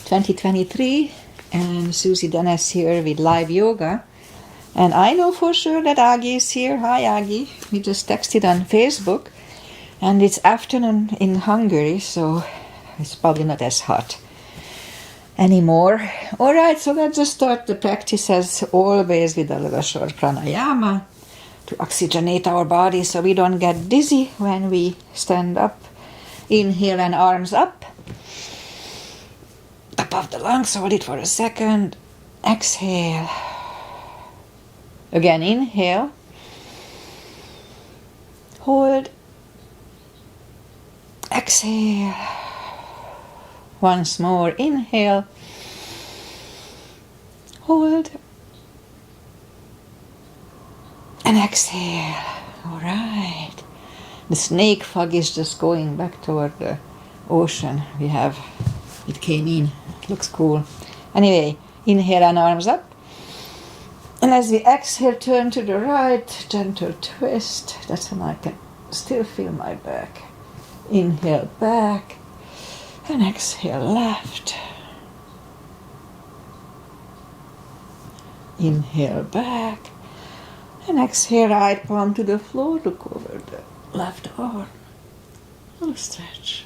2023, and Susie Dennis here with live yoga. And I know for sure that Aggie is here. Hi Aggie, we just texted on Facebook, and it's afternoon in Hungary, so it's probably not as hot anymore. Alright, so let's just start the practice as always with a little short pranayama to oxygenate our body so we don't get dizzy when we stand up. Inhale and arms up above the lungs. Hold it for a second. Exhale. Again, inhale. Hold. Exhale. Once more, inhale. Hold. And exhale. All right. The snake fog is just going back toward the ocean. It came in. It looks cool. Anyway, inhale and arms up. And as we exhale, turn to the right, gentle twist. That's when I can still feel my back. Inhale back. And exhale left. Inhale back. And exhale right palm to the floor. Look over the left arm. Little stretch.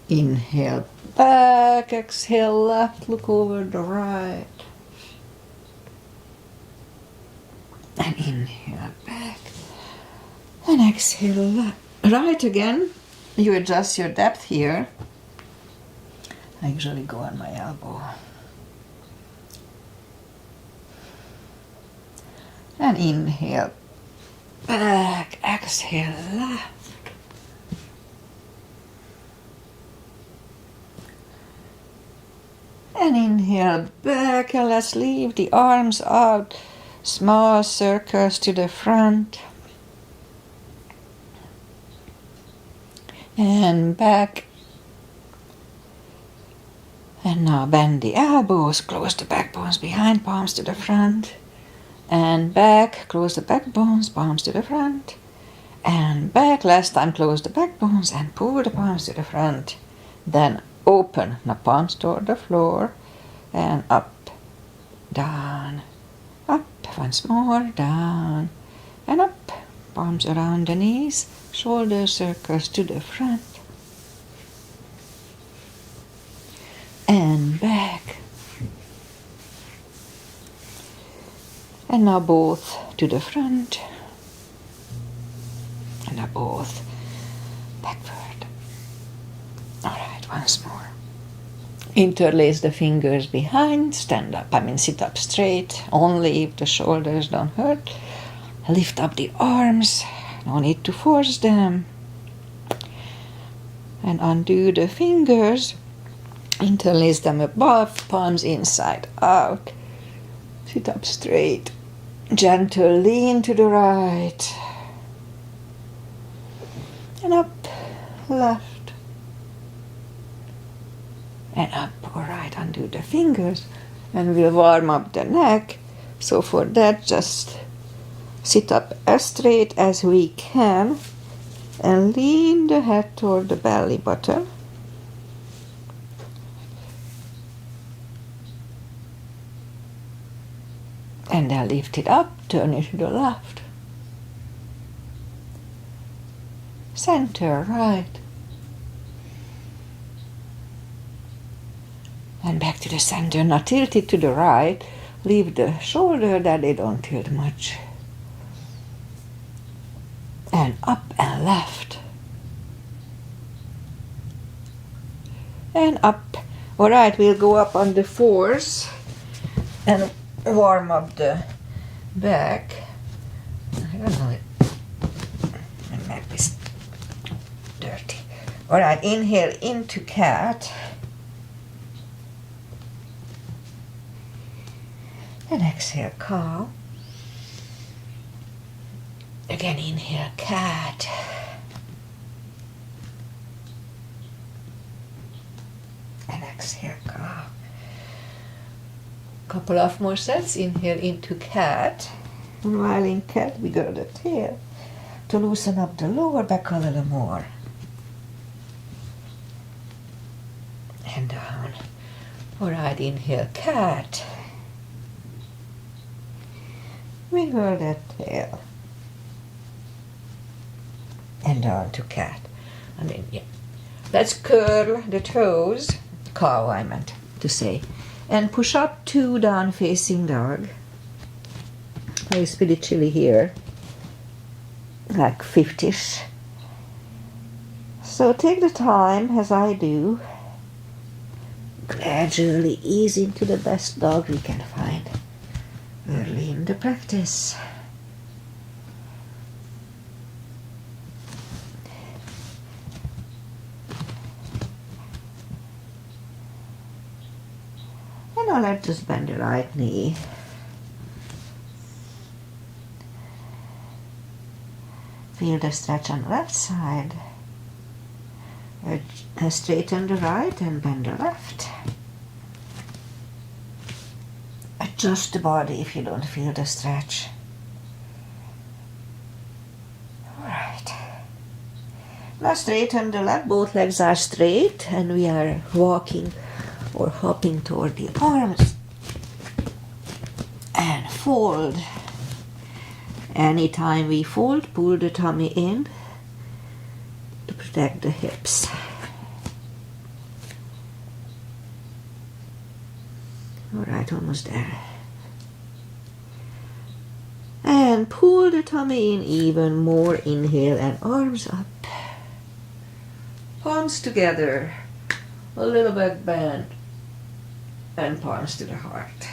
Inhale back. Exhale left. Look over the right. And inhale back. And exhale left. Right again. You adjust your depth here. I usually go on my elbow. And inhale back, exhale left. And inhale back, and let's leave the arms out. Small circles to the front. And back. And now bend the elbows, close the backbones behind, palms to the front. And back, close the backbones, palms to the front. And back, last time close the backbones and pull the palms to the front. Then open the palms toward the floor and up, down, up, once more, down, and up. Palms around the knees, shoulder circles to the front. And back. And now both to the front. And now both backward. Alright, once more. Interlace the fingers behind, stand up, sit up straight, only if the shoulders don't hurt. Lift up the arms, no need to force them. And undo the fingers, interlace them above, palms inside out. Sit up straight, gentle lean to the right. And up, left. And up, all right, undo the fingers. And we'll warm up the neck. So for that, just sit up as straight as we can and lean the head toward the belly button. And then lift it up, turn it to the left. Center, right. And back to the center. Now tilt it to the right. Leave the shoulder that they don't tilt much. And up and left. And up. Alright, we'll go up on the fours and warm up the back. I don't know, it might be dirty. Alright, inhale into cat. And exhale, cow. Again, inhale, cat. And exhale, cow. Couple of more sets. Inhale into cat. And while in cat, we go to the tail to loosen up the lower back a little more. And down. Alright, inhale, cat. Wiggle that tail. And down to cat. I mean, yeah. Let's curl the toes. Cow, I meant to say. And push up 2 down facing dog. It's pretty chilly here. Like 50s. So take the time, as I do. Gradually ease into the best dog we can find early in the practice. And now let's just bend the right knee. Feel the stretch on the left side. Straighten the right and bend the left. Adjust the body if you don't feel the stretch. Alright. Now straighten the leg. Both legs are straight and we are walking or hopping toward the arms. And fold. Anytime we fold, pull the tummy in to protect the hips. Alright, almost there. And pull the tummy in even more. Inhale and arms up. Palms together. A little back bend. And palms to the heart.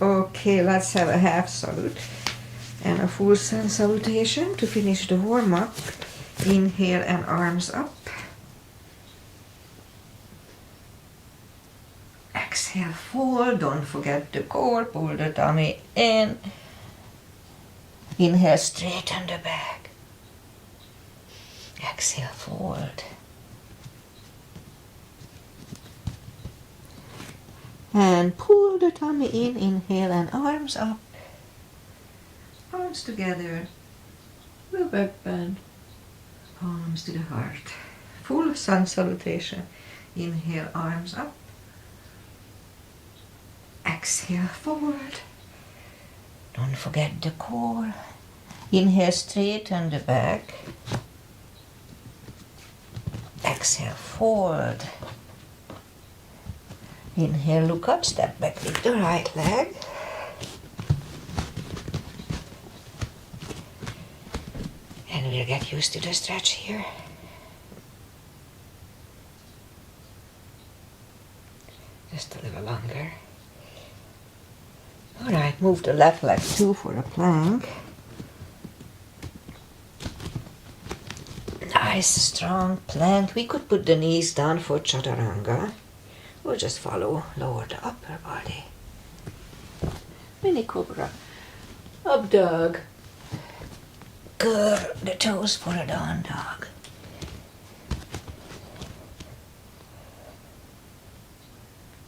Okay, let's have a half salute and a full sun salutation to finish the warm-up. Inhale and arms up. Exhale, fold. Don't forget the core. Pull the tummy in. Inhale, straighten the back. Exhale, fold. And pull the tummy in. Inhale and arms up. Palms together. Little back bend. Palms to the heart. Full sun salutation. Inhale, arms up. Exhale, forward. Don't forget the core. Inhale, straighten the back. Exhale, forward. Inhale, look up, step back with the right leg. And we'll get used to the stretch here. Just a little longer. Alright, move the left leg too for a plank. Nice strong plank. We could put the knees down for chaturanga. Or just follow, lower the upper body. Mini cobra. Up dog. Curl the toes for a down dog.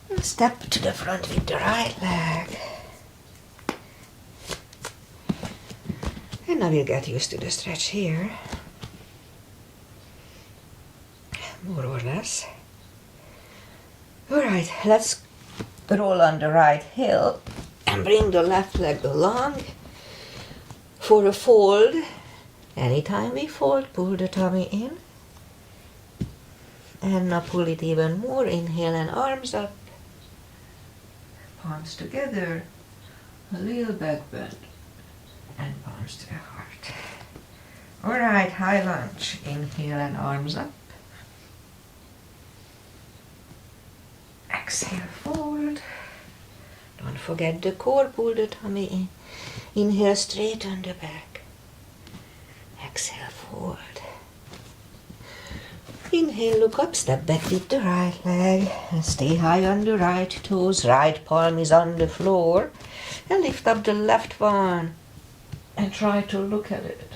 And step to the front with the right leg. And now we'll get used to the stretch here. More or less. Alright, let's roll on the right heel and bring the left leg along for a fold. Anytime we fold, pull the tummy in. And now pull it even more. Inhale and arms up. Palms together. A little back bend. And palms to the heart. Alright, high lunge. Inhale and arms up. Exhale, forward. Don't forget the core, pull the tummy in. Inhale, straighten the back. Exhale, forward. Inhale, look up, step back with the right leg. And stay high on the right toes. Right palm is on the floor. And lift up the left one. And try to look at it.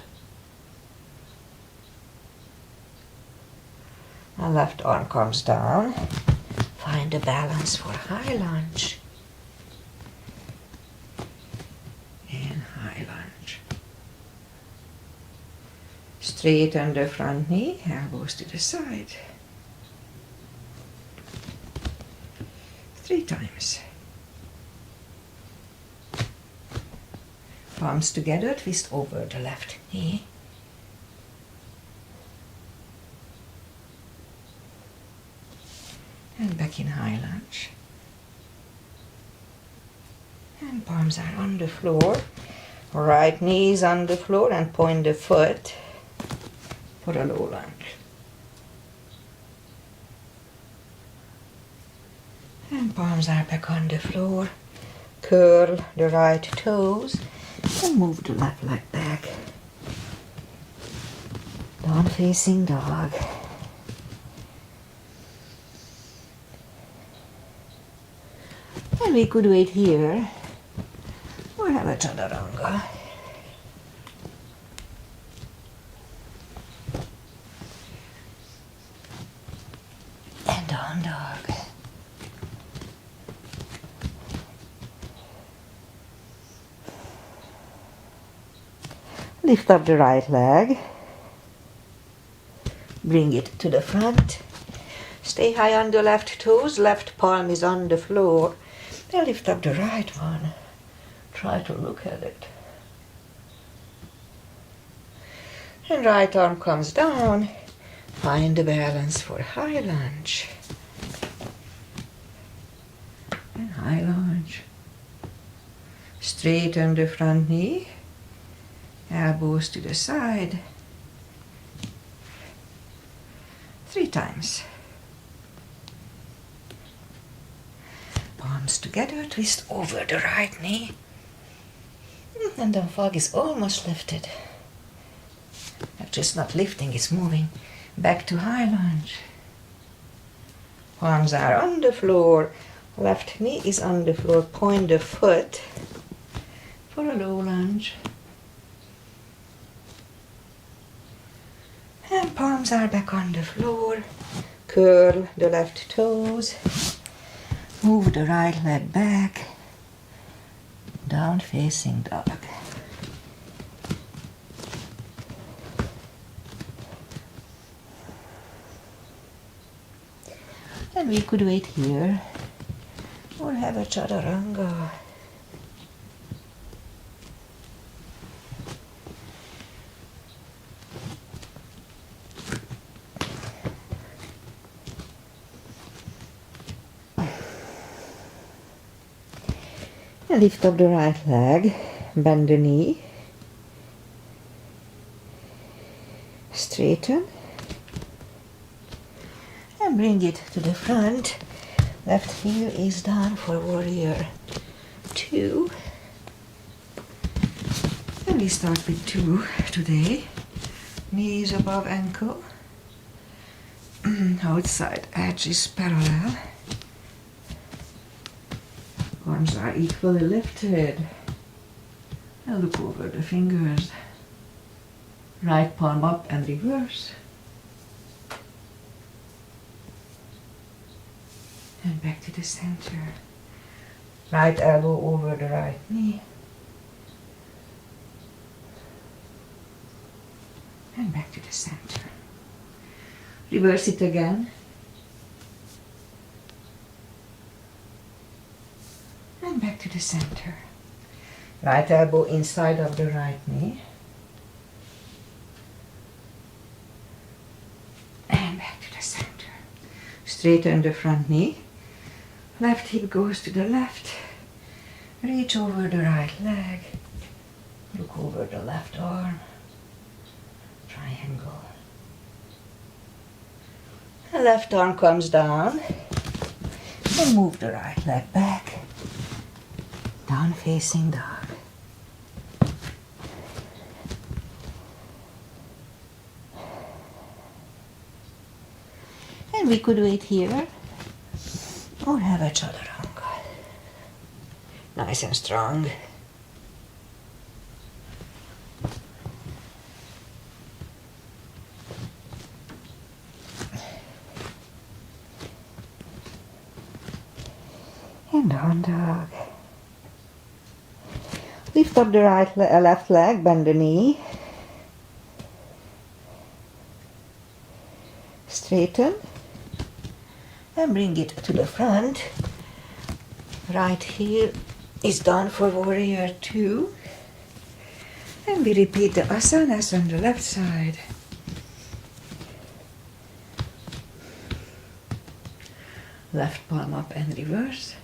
And left arm comes down. Find a balance for high lunge. And high lunge. Straighten the front knee, elbows to the side. 3 times. Palms together, twist over the left knee. And back in high lunge. And palms are on the floor. Right knee is on the floor and point the foot for a low lunge. And palms are back on the floor. Curl the right toes and move the left leg back. Down facing dog. And we could wait here or have a chaturanga. And down dog. Lift up the right leg. Bring it to the front. Stay high on the left toes. Left palm is on the floor. Then lift up the right one. Try to look at it. And right arm comes down. Find the balance for high lunge. And high lunge. Straighten the front knee. Elbows to the side. 3 times. Palms together, twist over the right knee. And the fog is almost lifted. Actually, it's not lifting, it's moving back to high lunge. Palms are on the floor. Left knee is on the floor. Point the foot for a low lunge. And palms are back on the floor. Curl the left toes. Move the right leg back. Down facing dog. And we could wait here or have a chaturanga. Lift up the right leg, bend the knee, straighten, and bring it to the front. Left heel is down for warrior 2. And we start with 2 today. Knees above ankle, outside edge is parallel. Arms are equally lifted. And look over the fingers. Right palm up and reverse. And back to the center. Right elbow over the right knee. And back to the center. Reverse it again. And back to the center. Right elbow inside of the right knee. And back to the center. Straighten the front knee. Left hip goes to the left. Reach over the right leg. Look over the left arm. Triangle. The left arm comes down. And move the right leg back. Down facing dog. And we could wait here or have a chaturanga. Nice and strong. And down dog. Lift up the left leg, bend the knee. Straighten. And bring it to the front. Right heel is done for warrior 2. And we repeat the asanas on the left side. Left palm up and reverse.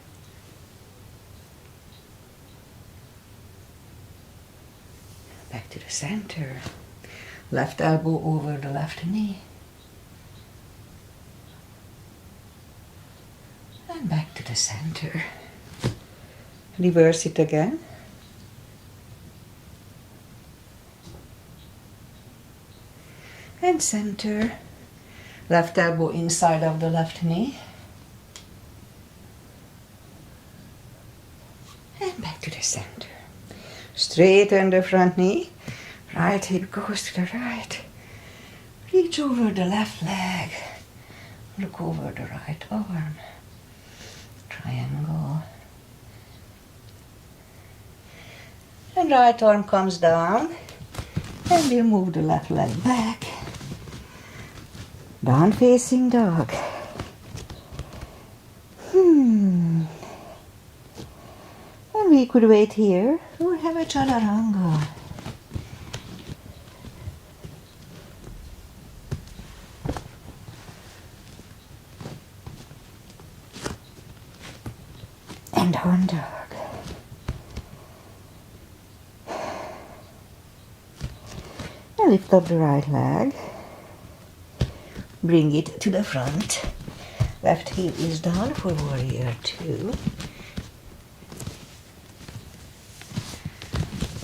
Back to the center. Left elbow over the left knee. And back to the center. Reverse it again. And center. Left elbow inside of the left knee. And back to the center. Straighten the front knee. Right hip goes to the right. Reach over the left leg. Look over the right arm. Triangle. And right arm comes down. And we'll move the left leg back. Down facing dog. And we could wait here or have a chaturanga. And down dog. And lift up the right leg. Bring it to the front. Left heel is down for warrior 2.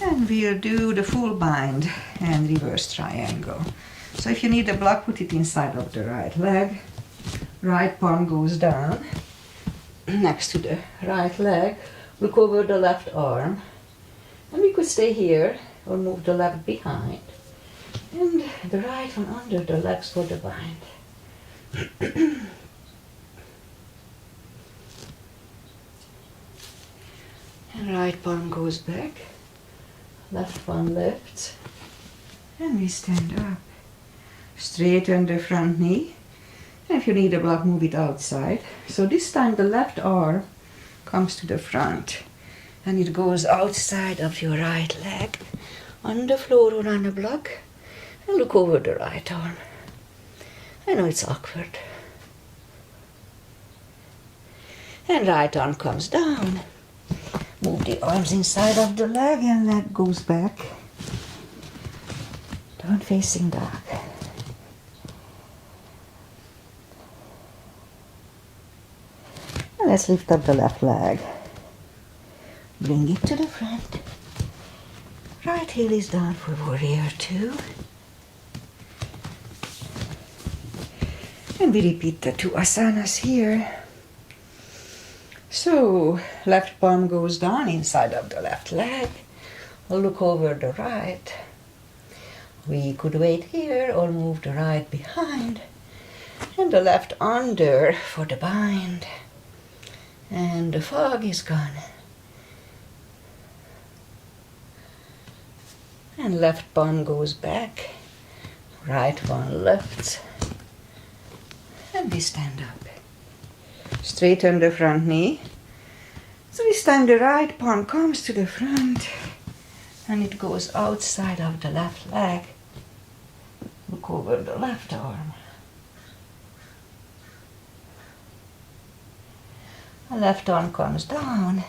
And we'll do the full bind and reverse triangle. So if you need a block, put it inside of the right leg. Right palm goes down next to the right leg. Look over the left arm. And we could stay here or move the left behind. And the right one under the legs for the bind. And right palm goes back. Left one lifts. And we stand up. Straighten the front knee. And if you need a block, move it outside. So this time the left arm comes to the front. And it goes outside of your right leg. On the floor or on the block. And look over the right arm. I know it's awkward. And right arm comes down. Move the arms inside of the leg and leg goes back. Down facing dog. And let's lift up the left leg. Bring it to the front. Right heel is down for warrior 2. And we repeat the 2 asanas here. So, left palm goes down inside of the left leg. Look over the right. We could wait here or move the right behind. And the left under for the bind. And the fog is gone. And left palm goes back. Right one lifts. And we stand up. Straighten the front knee. So this time the right palm comes to the front and it goes outside of the left leg. Look over the left arm. The left arm comes down.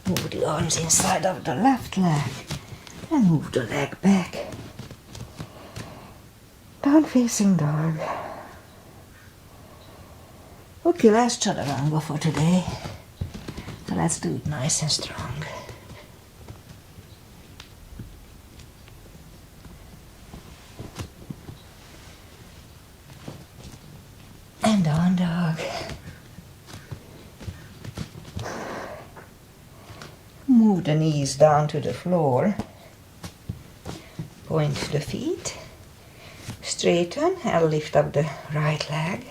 Move the arms inside of the left leg and move the leg back. Down facing dog. Okay, last chaturanga for today. So let's do it nice and strong. And down dog. Move the knees down to the floor. Point the feet. Straighten and lift up the right leg.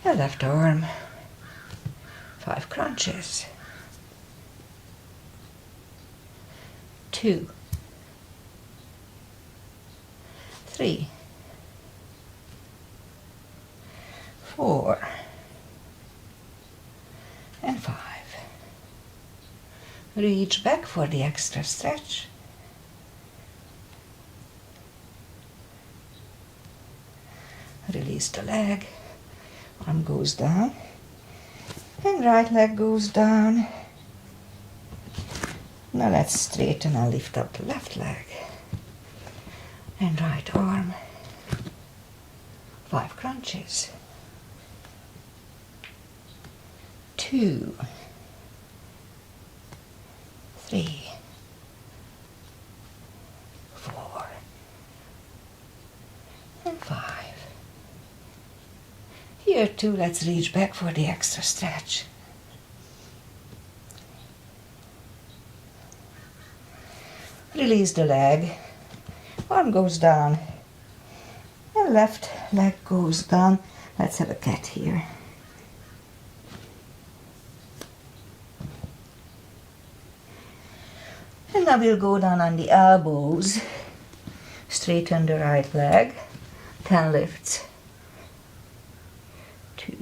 The left arm. 5 crunches. 2, 3, 4, and 5. Reach back for the extra stretch. Release the leg. Arm goes down. And right leg goes down. Now let's straighten and lift up the left leg. And right arm. 5 crunches. 2, 3, 4, and 5. Here too, let's reach back for the extra stretch. Release the leg. Arm goes down. And left leg goes down. Let's have a cat here. And now we'll go down on the elbows. Straighten the right leg. 10 lifts. 2, 3,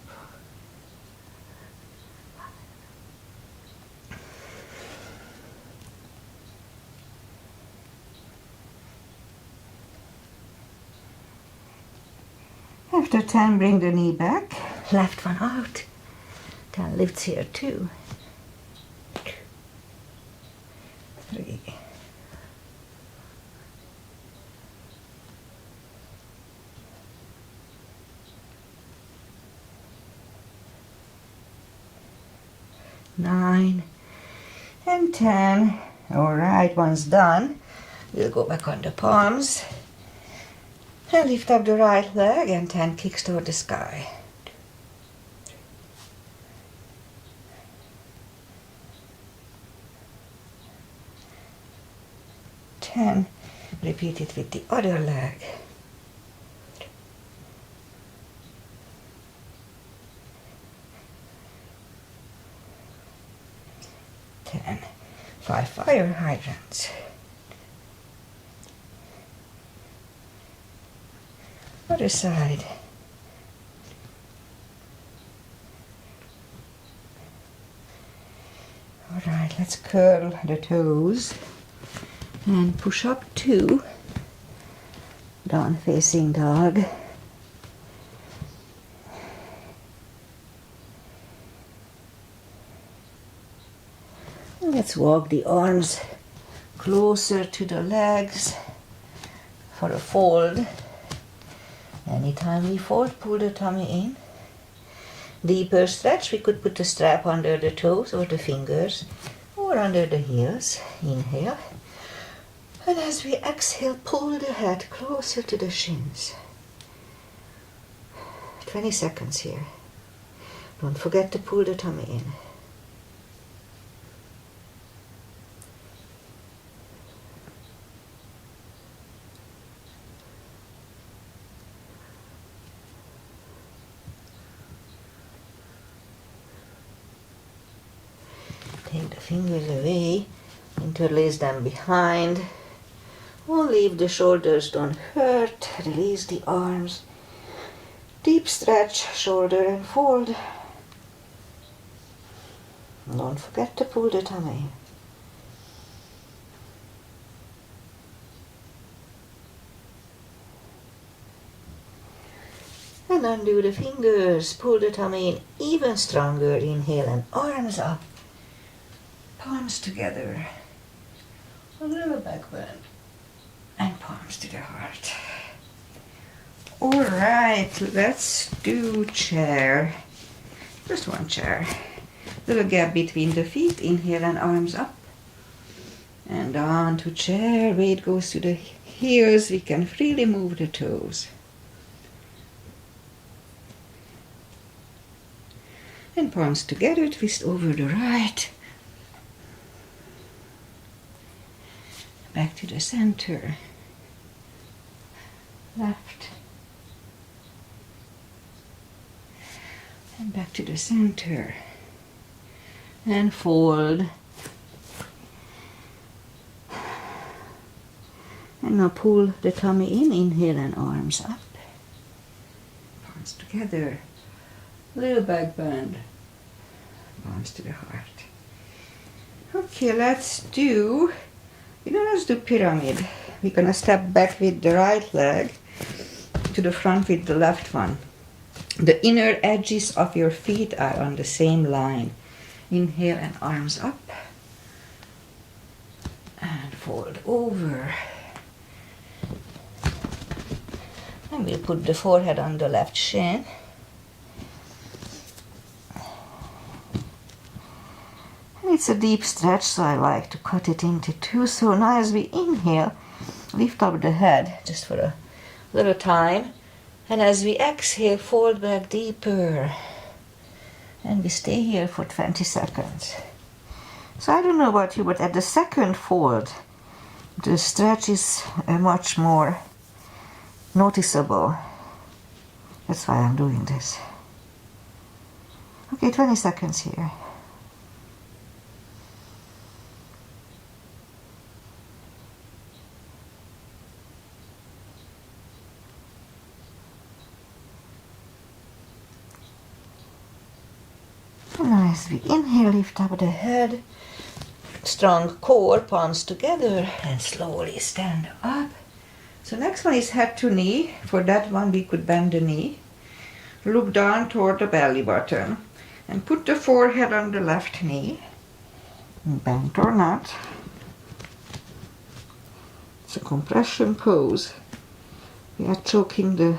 4, 5. After 10, bring the knee back. Left one out. 10 lifts here, 2, 3, 9, and 10. All right, once done, we'll go back on the palms and lift up the right leg and 10 kicks toward the sky. 10. Repeat it with the other leg. 10. 5 fire hydrants. Other side. All right, let's curl the toes and push up 2, down facing dog. Let's walk the arms closer to the legs for a fold. Anytime we fold, pull the tummy in. Deeper stretch, we could put the strap under the toes or the fingers or under the heels. Inhale. And as we exhale, pull the head closer to the shins. 20 seconds here. Don't forget to pull the tummy in. Take the fingers away, interlace them behind. Only if the shoulders don't hurt, release the arms. Deep stretch, shoulder and fold. Don't forget to pull the tummy. And undo the fingers, pull the tummy in even stronger. Inhale and arms up. Palms together, a little back bend, and palms to the heart. All right, let's do chair. Just one chair. Little gap between the feet. Inhale and arms up. And on to chair. Weight goes to the heels. We can freely move the toes. And palms together, twist over the right. Back to the center, left, and back to the center, and fold. And now pull the tummy in, inhale and arms up, palms together, Little back bend. Palms to the heart. Okay, let's do pyramid. We're gonna step back with the right leg to the front with the left one. The inner edges of your feet are on the same line. Inhale and arms up. And fold over. And we'll put the forehead on the left shin. It's a deep stretch, so I like to cut it into two. So now as we inhale, lift up the head just for a little time. And as we exhale, fold back deeper. And we stay here for 20 seconds. So I don't know about you, but at the second fold, the stretch is much more noticeable. That's why I'm doing this. Okay, 20 seconds here. Now as we inhale, lift up the head, strong core, palms together, and slowly stand up. So next one is head to knee. For that one we could bend the knee. Look down toward the belly button and put the forehead on the left knee. Bent or not. It's a compression pose. We are choking the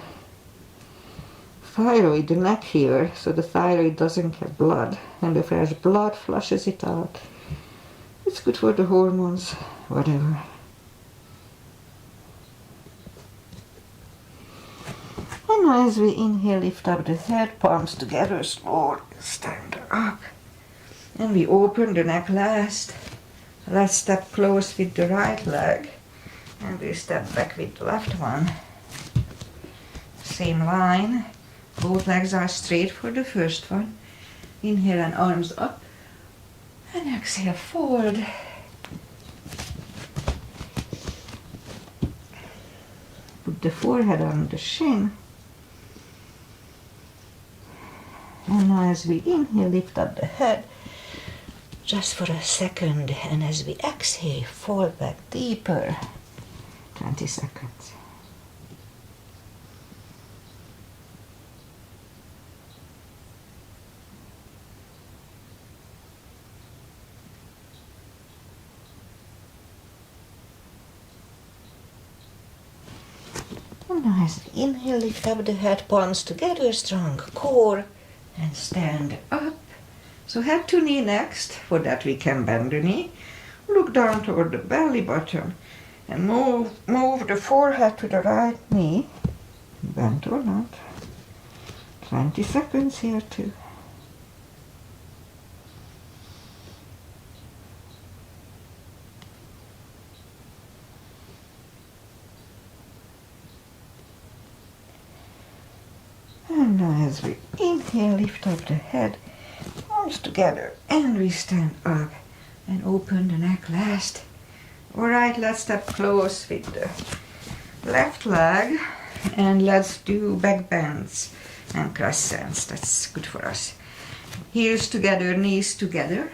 thyroid, the neck here, so the thyroid doesn't get blood, and the fresh blood flushes it out. It's good for the hormones, whatever. And now as we inhale, lift up the head, palms together, slowly stand up. And we open the neck last. Let's step close with the right leg, and we step back with the left one. Same line. Both legs are straight for the first one. Inhale and arms up. And exhale, fold. Put the forehead on the shin. And now as we inhale, lift up the head just for a second. And as we exhale, fold back deeper. 20 seconds. And now as we inhale, lift up the head, palms together, strong core, and stand up. So head to knee next. For that we can bend the knee. Look down toward the belly button and move the forehead to the right knee. Bent or not. 20 seconds here too. And now as we inhale, lift up the head, arms together, and we stand up and open the neck last. Alright, let's step close with the left leg, and let's do back bends and crescents. That's good for us. Heels together, knees together.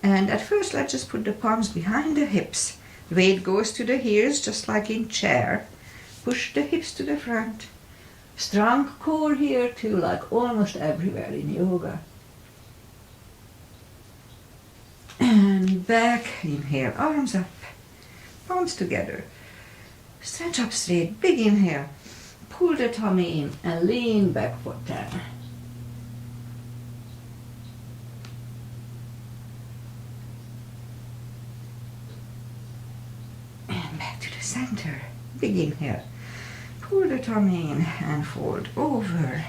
And at first let's just put the palms behind the hips. Weight goes to the heels just like in chair. Push the hips to the front. Strong core here too, like almost everywhere in yoga. And back, inhale, arms up, palms together. Stretch up straight, big inhale. Pull the tummy in and lean back for 10. And back to the center, big inhale. Pull the tummy in and fold over.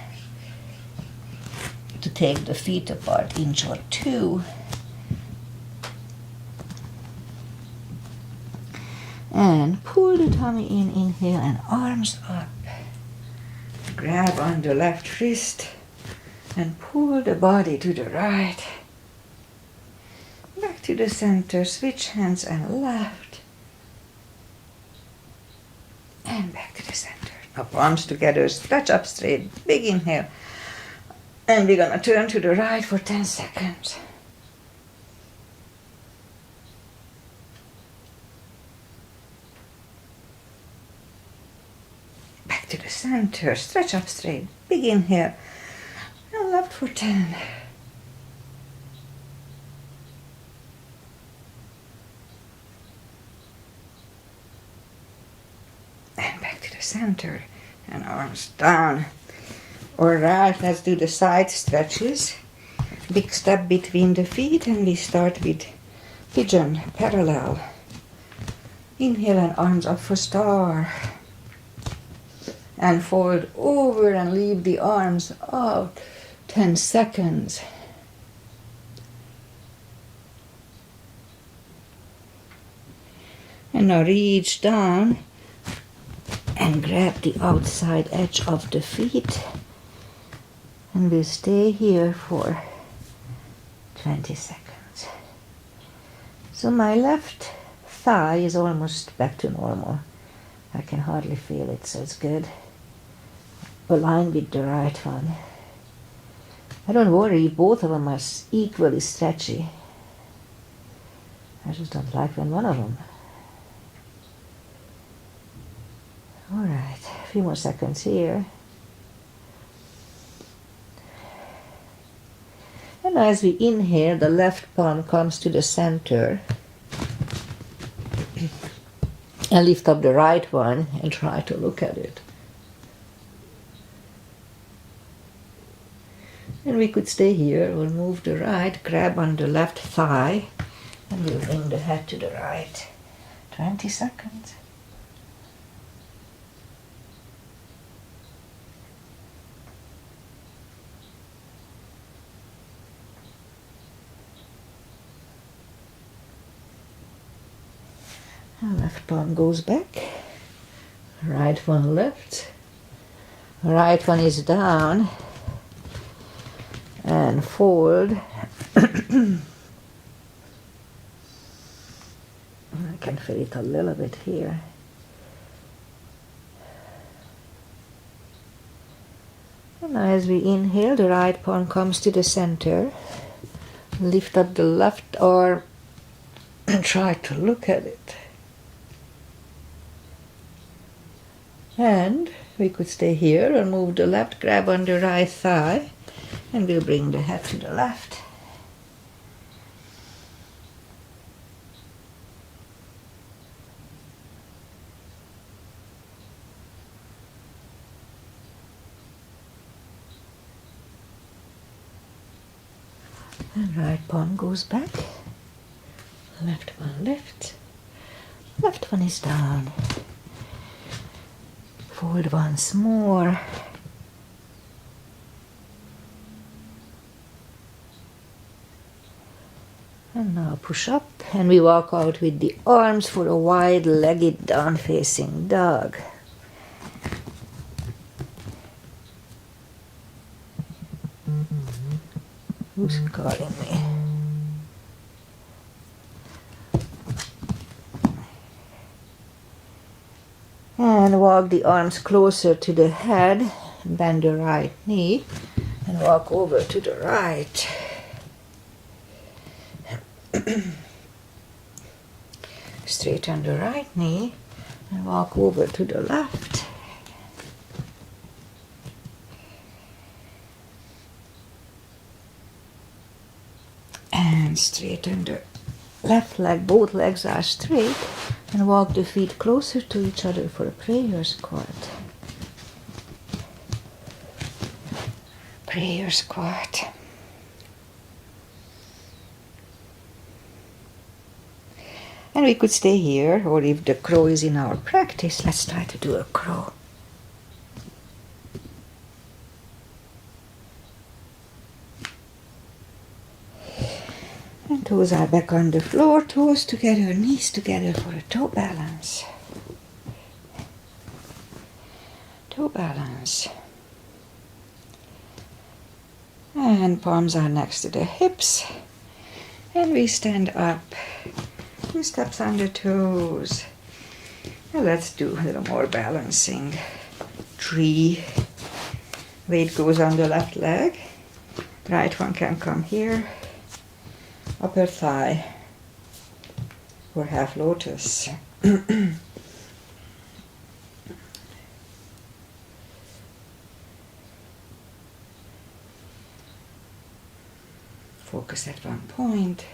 To take the feet apart, inch or two. And pull the tummy in, inhale, and arms up. Grab on the left wrist and pull the body to the right. Back to the center, switch hands and left. And back to the center. Now palms together, stretch up straight, big inhale. And we're gonna turn to the right for 10 seconds. Back to the center, stretch up straight, big inhale, and left for 10. And back to the center, and arms down. Alright, let's do the side stretches. Big step between the feet, and we start with pigeon, parallel. Inhale and arms up for star. And fold over and leave the arms out. 10 seconds. And now reach down and grab the outside edge of the feet. And we'll stay here for 20 seconds. So my left thigh is almost back to normal. I can hardly feel it, so it's good. Aligned with the right one. I don't worry, both of them are equally stretchy. I just don't like when one of them. Alright, a few more seconds here. And as we inhale, the left palm comes to the center. And lift up the right one and try to look at it. And we could stay here or move the right, grab on the left thigh, and we'll bring the head to the right. 20 seconds. Left palm goes back, right one left, right one is down, and fold. I can feel it a little bit here. And as we inhale, the right palm comes to the center. Lift up the left arm and try to look at it. And we could stay here or move the left, grab on the right thigh, and we'll bring the head to the left. And right palm goes back, left one lifts, left one is down. Fold once more. And now push up, and we walk out with the arms for a wide-legged down-facing dog. Who's calling me? And walk the arms closer to the head, bend the right knee, and walk over to the right. Straighten the right knee and walk over to the left. And straighten the left leg, both legs are straight, and walk the feet closer to each other for a prayer squat. Prayer squat. And we could stay here, or if the crow is in our practice, let's try to do a crow. And toes are back on the floor, toes together, knees together for a toe balance. Toe balance. And palms are next to the hips. And we stand up. 2 steps on the toes. Now let's do a little more balancing. 3. Weight goes on the left leg. Right one can come here. Upper thigh or half lotus. Focus at one point.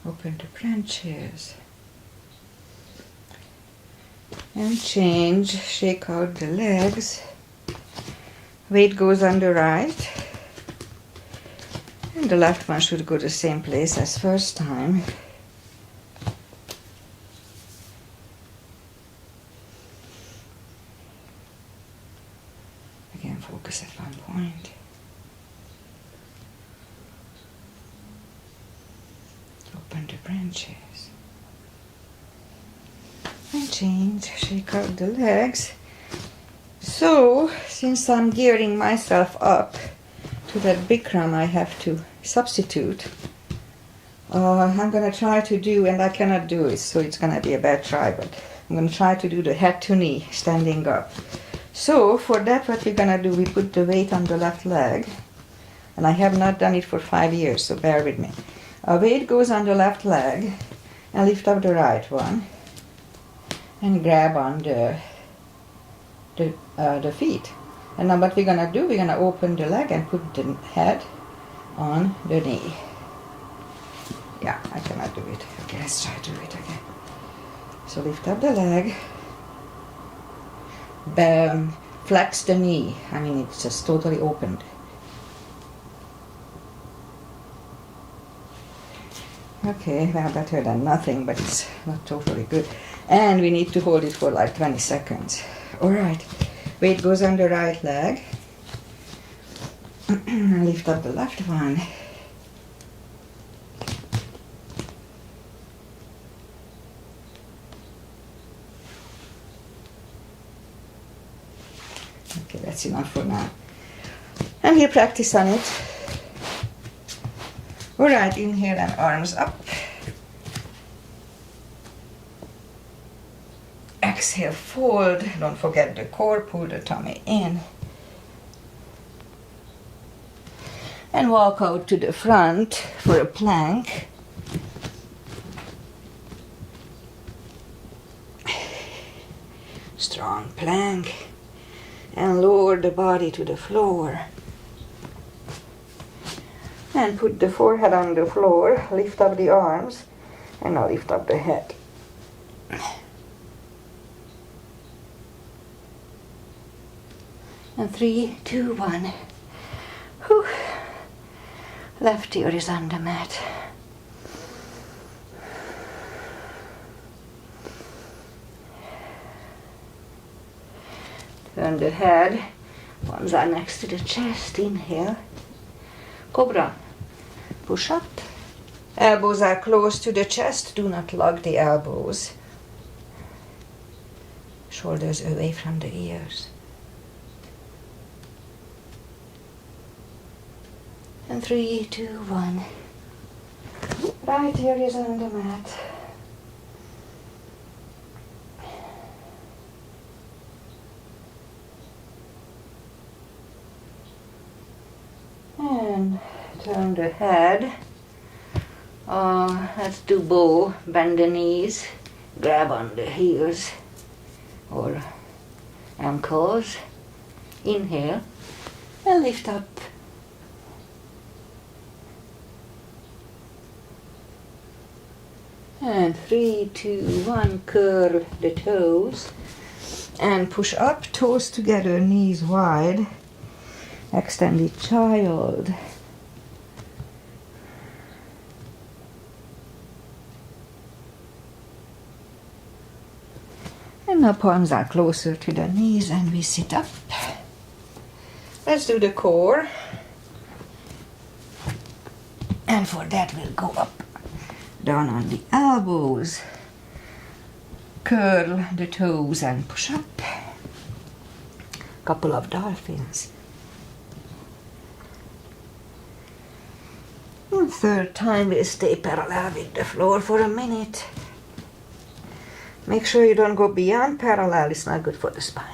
Open the branches. And change, shake out the legs. Weight goes on the right. And the left one should go the same place as first time. Again, focus at one point. Open the branches. And change, shake out the legs. So, since I'm gearing myself up to that Bikram I have to substitute, I'm going to try to do, and I cannot do it, so it's going to be a bad try, but I'm going to try to do the head to knee, standing up. So, for that what we're going to do, we put the weight on the left leg, and I have not done it for 5 years, so bear with me. Weight goes on the left leg, and lift up the right one, and grab on the feet. And now what we're going to do, we're going to open the leg and put the head on the knee. Yeah, I cannot do it. Okay, let's try to do it again. So lift up the leg, flex the knee. I mean, it's just totally opened. Okay, well, better than nothing, but it's not totally good. And we need to hold it for like 20 seconds. Alright, weight goes on the right leg. Lift up the left one. Okay, that's enough for now. And we'll practice on it. Alright, inhale and arms up. Exhale, fold. Don't forget the core, pull the tummy in. And walk out to the front for a plank. Strong plank. And lower the body to the floor. And put the forehead on the floor, lift up the arms, and now lift up the head. And 3, 2, 1. Whew. Left ear is on the mat. Turn the head. Arms are next to the chest. Inhale. Cobra. Push up. Elbows are close to the chest. Do not lock the elbows. Shoulders away from the ears. And 3, 2, 1. Right ear is on the mat. And turn the head. Let's do bow. Bend the knees. Grab on the heels or ankles. Inhale and lift up. And 3, 2, 1, curl the toes and push up, toes together, knees wide. Extended child. And now palms are closer to the knees and we sit up. Let's do the core. And for that we'll go up. Down on the elbows, curl the toes and push up. Couple of dolphins. And third time we'll stay parallel with the floor for a minute. Make sure you don't go beyond parallel, it's not good for the spine.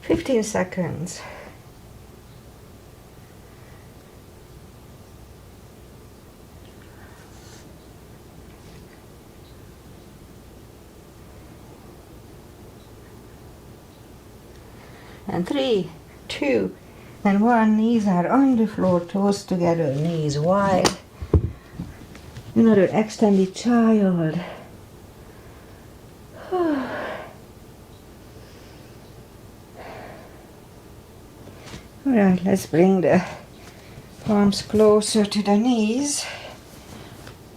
"15 seconds. And 3, 2, and 1. Knees are on the floor, toes together, knees wide. Another extended child. Alright, let's bring the palms closer to the knees.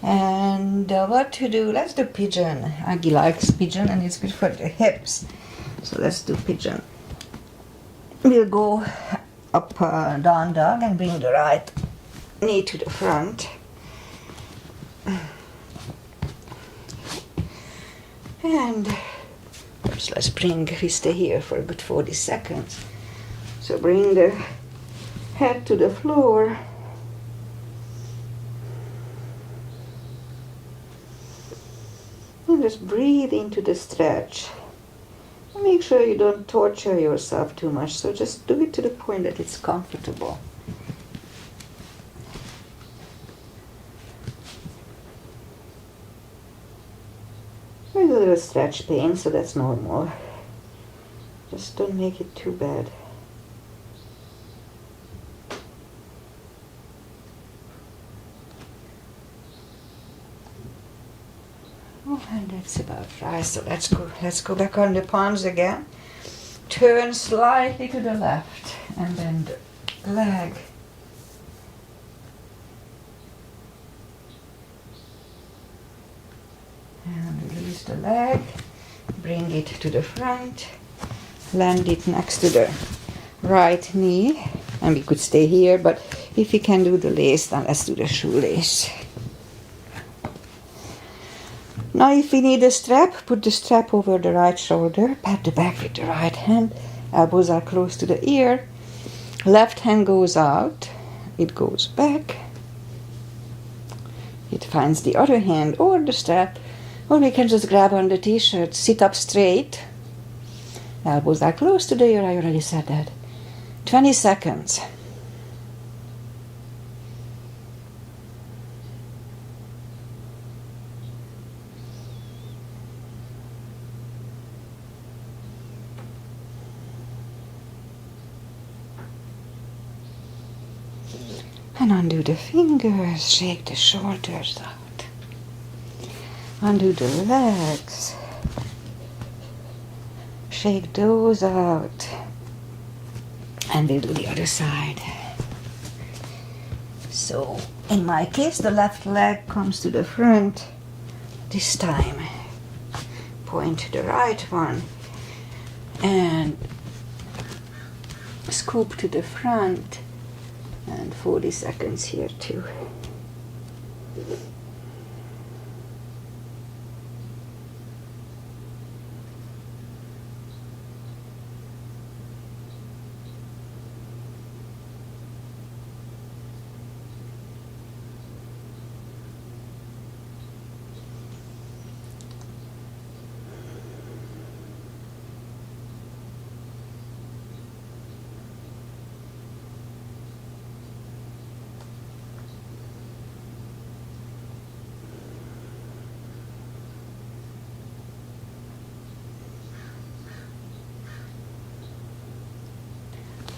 And what to do? Let's do pigeon. Aggie likes pigeon and it's good for the hips. So let's do pigeon. We'll go up down dog and bring the right knee to the front. And first we stay here for a good 40 seconds. So bring the head to the floor. And just breathe into the stretch. Make sure you don't torture yourself too much, so just do it to the point that it's comfortable. There's a little stretch pain, so that's normal. Just don't make it too bad. Oh, and that's about right. So let's go back on the palms again. Turn slightly to the left and then the leg. And release the leg. Bring it to the front. Land it next to the right knee. And we could stay here, but if you can do the lace, then let's do the shoelace. Now if we need a strap, put the strap over the right shoulder, pat the back with the right hand, elbows are close to the ear, left hand goes out, it goes back, it finds the other hand or the strap, or we can just grab on the t-shirt, sit up straight, elbows are close to the ear, I already said that. 20 seconds. And undo the fingers, shake the shoulders out. Undo the legs. Shake those out. And we'll do the other side. So, in my case, the left leg comes to the front. This time, point to the right one. And scoop to the front. And 40 seconds here too.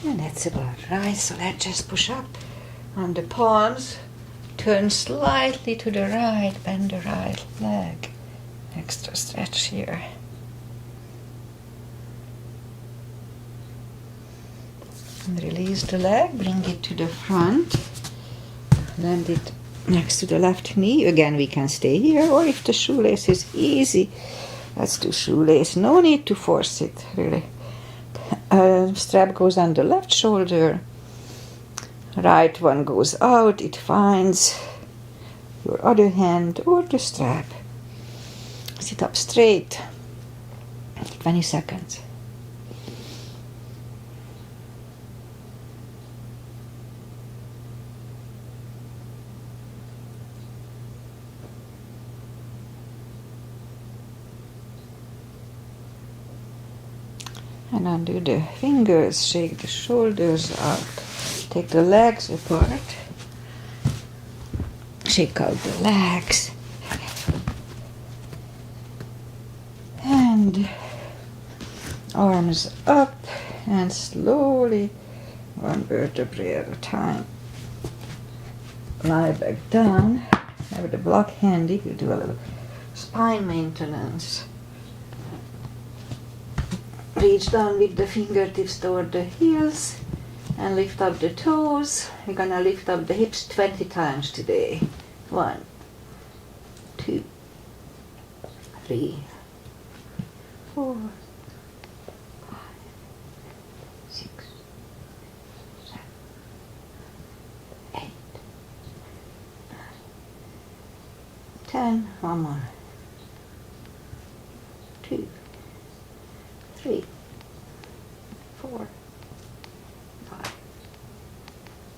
And that's about right, so let's just push up on the palms, turn slightly to the right, bend the right leg, extra stretch here. And release the leg, bring it to the front, Land it next to the left knee. Again, we can stay here, or if the shoelace is easy, let's do shoelace. No need to force it, really. Strap goes on the left shoulder. Right one goes out. It finds your other hand or the strap. Sit up straight. 20 seconds. And undo the fingers, shake the shoulders out, take the legs apart, shake out the legs, and arms up, and slowly, one vertebrae at a time, lie back down. Have the block handy, you do a little spine maintenance. Reach down with the fingertips toward the heels and lift up the toes. We're gonna lift up the hips 20 times today. 1, 2, 3, 4, 5, 6, 7, 8, 9, 10. One more. 2, 3, 4, 5,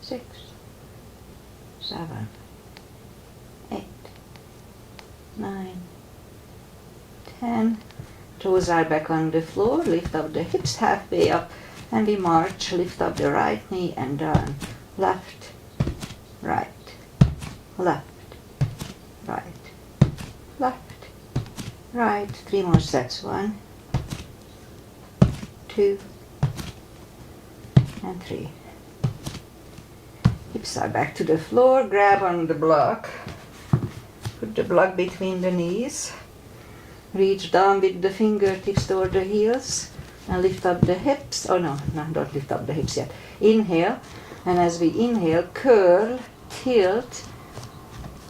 6, 7, 8, 9, 10. Toes are back on the floor. Lift up the hips halfway up and we march. Lift up the right knee and down. Left, right, left, right, left, right. 3 more sets. 1, 2, and 3. Hips are back to the floor. Grab on the block. Put the block between the knees. Reach down with the fingertips toward the heels and lift up the hips. Oh no, don't lift up the hips yet. Inhale, and as we inhale, curl, tilt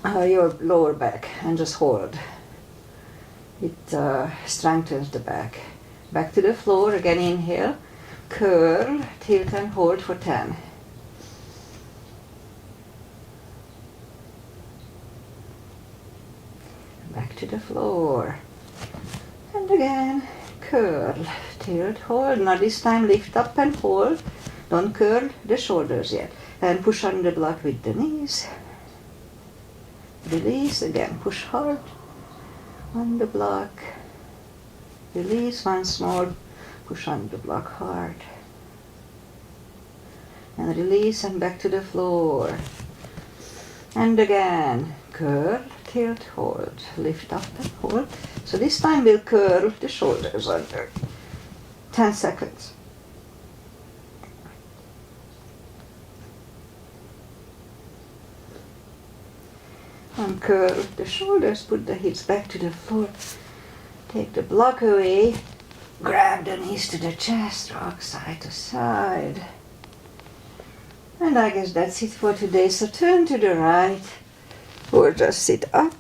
your lower back and just hold. It strengthens the back. Back to the floor, again inhale, curl, tilt and hold for 10. Back to the floor. And again, curl, tilt, hold. Now this time lift up and hold. Don't curl the shoulders yet. And push on the block with the knees. Release, again, push hard on the block. Release once more, push on the block hard. And release and back to the floor. And again, curl, tilt, hold. Lift up and hold. So this time we'll curl the shoulders under. 10 seconds. Uncurl the shoulders, put the hips back to the floor. Take the block away. Grab the knees to the chest, rock side to side. And I guess that's it for today. So turn to the right or just sit up.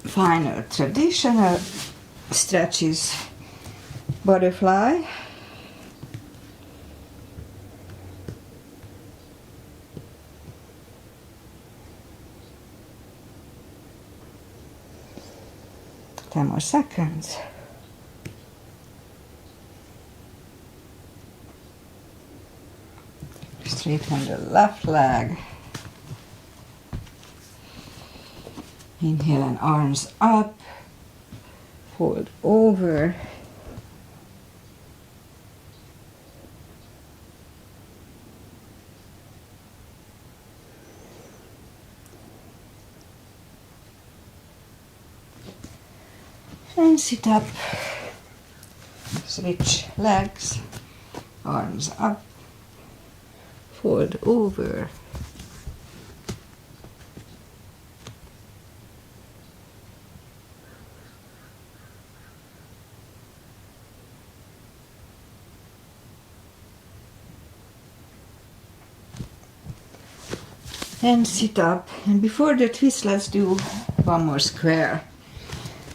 Final traditional stretches. Butterfly. Ten more seconds. Straighten the left leg. Inhale and arms up. Fold over. And sit up. Switch legs. Arms up. Fold over. And sit up. And before the twist, let's do one more square.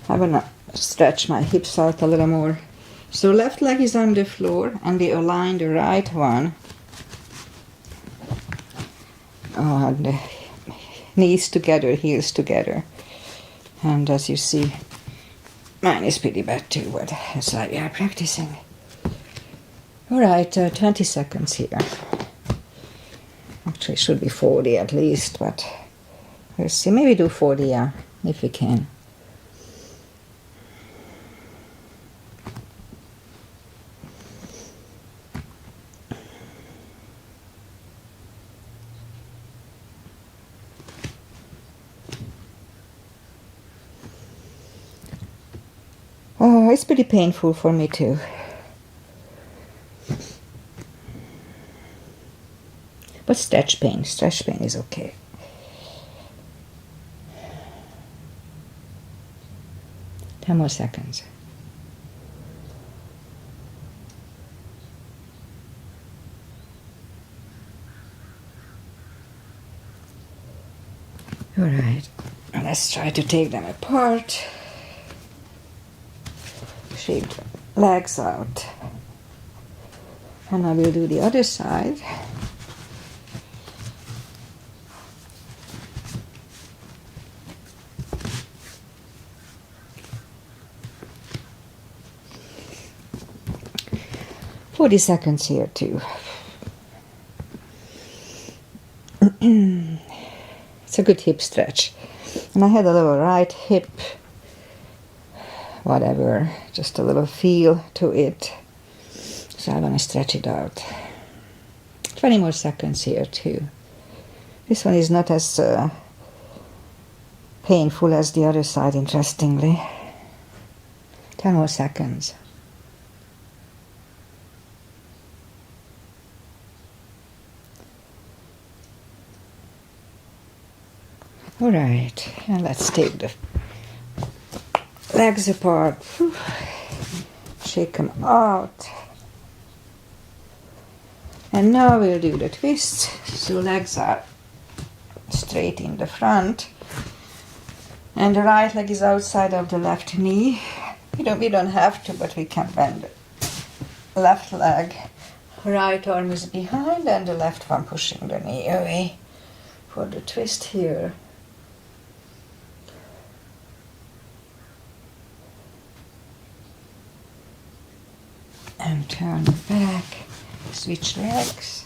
I'm gonna stretch my hips out a little more. So left leg is on the floor and we align the right one. The knees together, heels together. And as you see, mine is pretty bad too, but that's why we are practicing. Alright, 20 seconds here. Actually, it should be 40 at least, but let's see. Maybe do 40, yeah, if we can. Oh, it's pretty painful for me too. But stretch pain is okay. Ten more seconds. All right, let's try to take them apart. Shake the legs out. And I will do the other side. "40 seconds here too." It's a good hip stretch. And I had a little right hip, whatever, just a little feel to it. So I'm gonna stretch it out. 20 more seconds here too. This one is not as painful as the other side, interestingly. 10 more seconds. All right, and let's take the legs apart. Shake them out. And now we'll do the twist. So legs are straight in the front. And the right leg is outside of the left knee. We don't have to, but we can bend the left leg. Right arm is behind and the left one pushing the knee away for the twist here. And turn back, switch legs.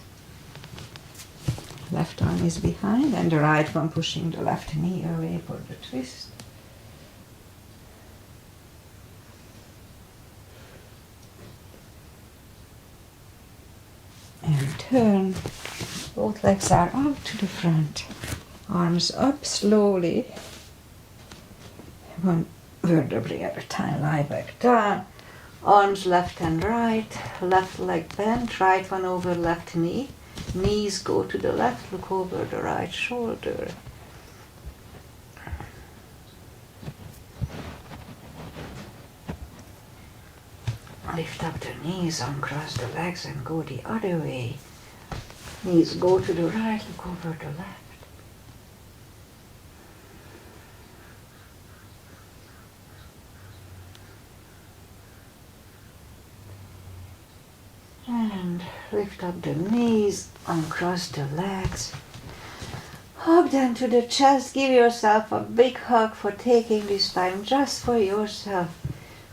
Left arm is behind and the right one pushing the left knee away for the twist. And turn. Both legs are out to the front. Arms up slowly. One vertebrae at a time, lie back down. Arms left and right, left leg bent, right one over left knee. Knees go to the left, look over the right shoulder. Lift up the knees, uncross the legs and go the other way. Knees go to the right, look over the left. And lift up the knees, uncross the legs. Hug them to the chest. Give yourself a big hug for taking this time just for yourself.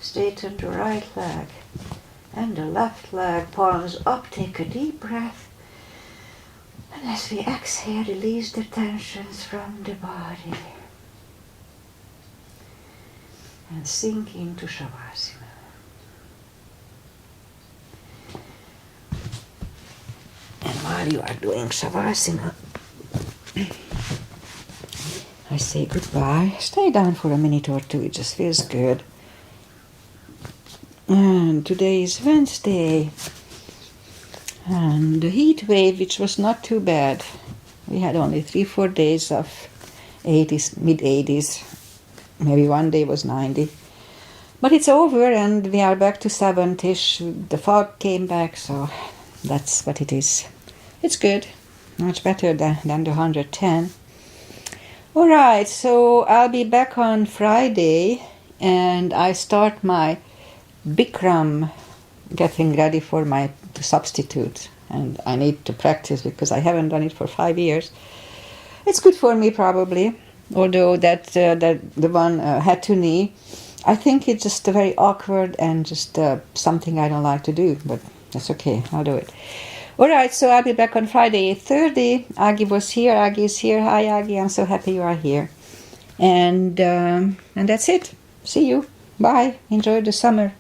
Straighten the right leg and the left leg. Palms up. Take a deep breath. And as we exhale, release the tensions from the body. And sink into Shavasana. And while you are doing Shavasana, I say goodbye. Stay down for a minute or two, it just feels good. And today is Wednesday. And the heat wave, which was not too bad. We had only 3-4 days of 80s, mid-80s. Maybe one day was 90. But it's over and we are back to 70ish. The fog came back, so that's what it is. It's good. much better than the 110. Alright, so I'll be back on Friday, and I start my Bikram, getting ready for my substitute, and I need to practice because I haven't done it for 5 years. It's good for me probably, although that the one head to knee, I think it's just very awkward and just something I don't like to do, but that's okay, I'll do it. Alright, so I'll be back on Friday 8:30. Agi was here, Agi is here. Hi Agi, I'm so happy you are here. And that's it. See you. Bye. Enjoy the summer.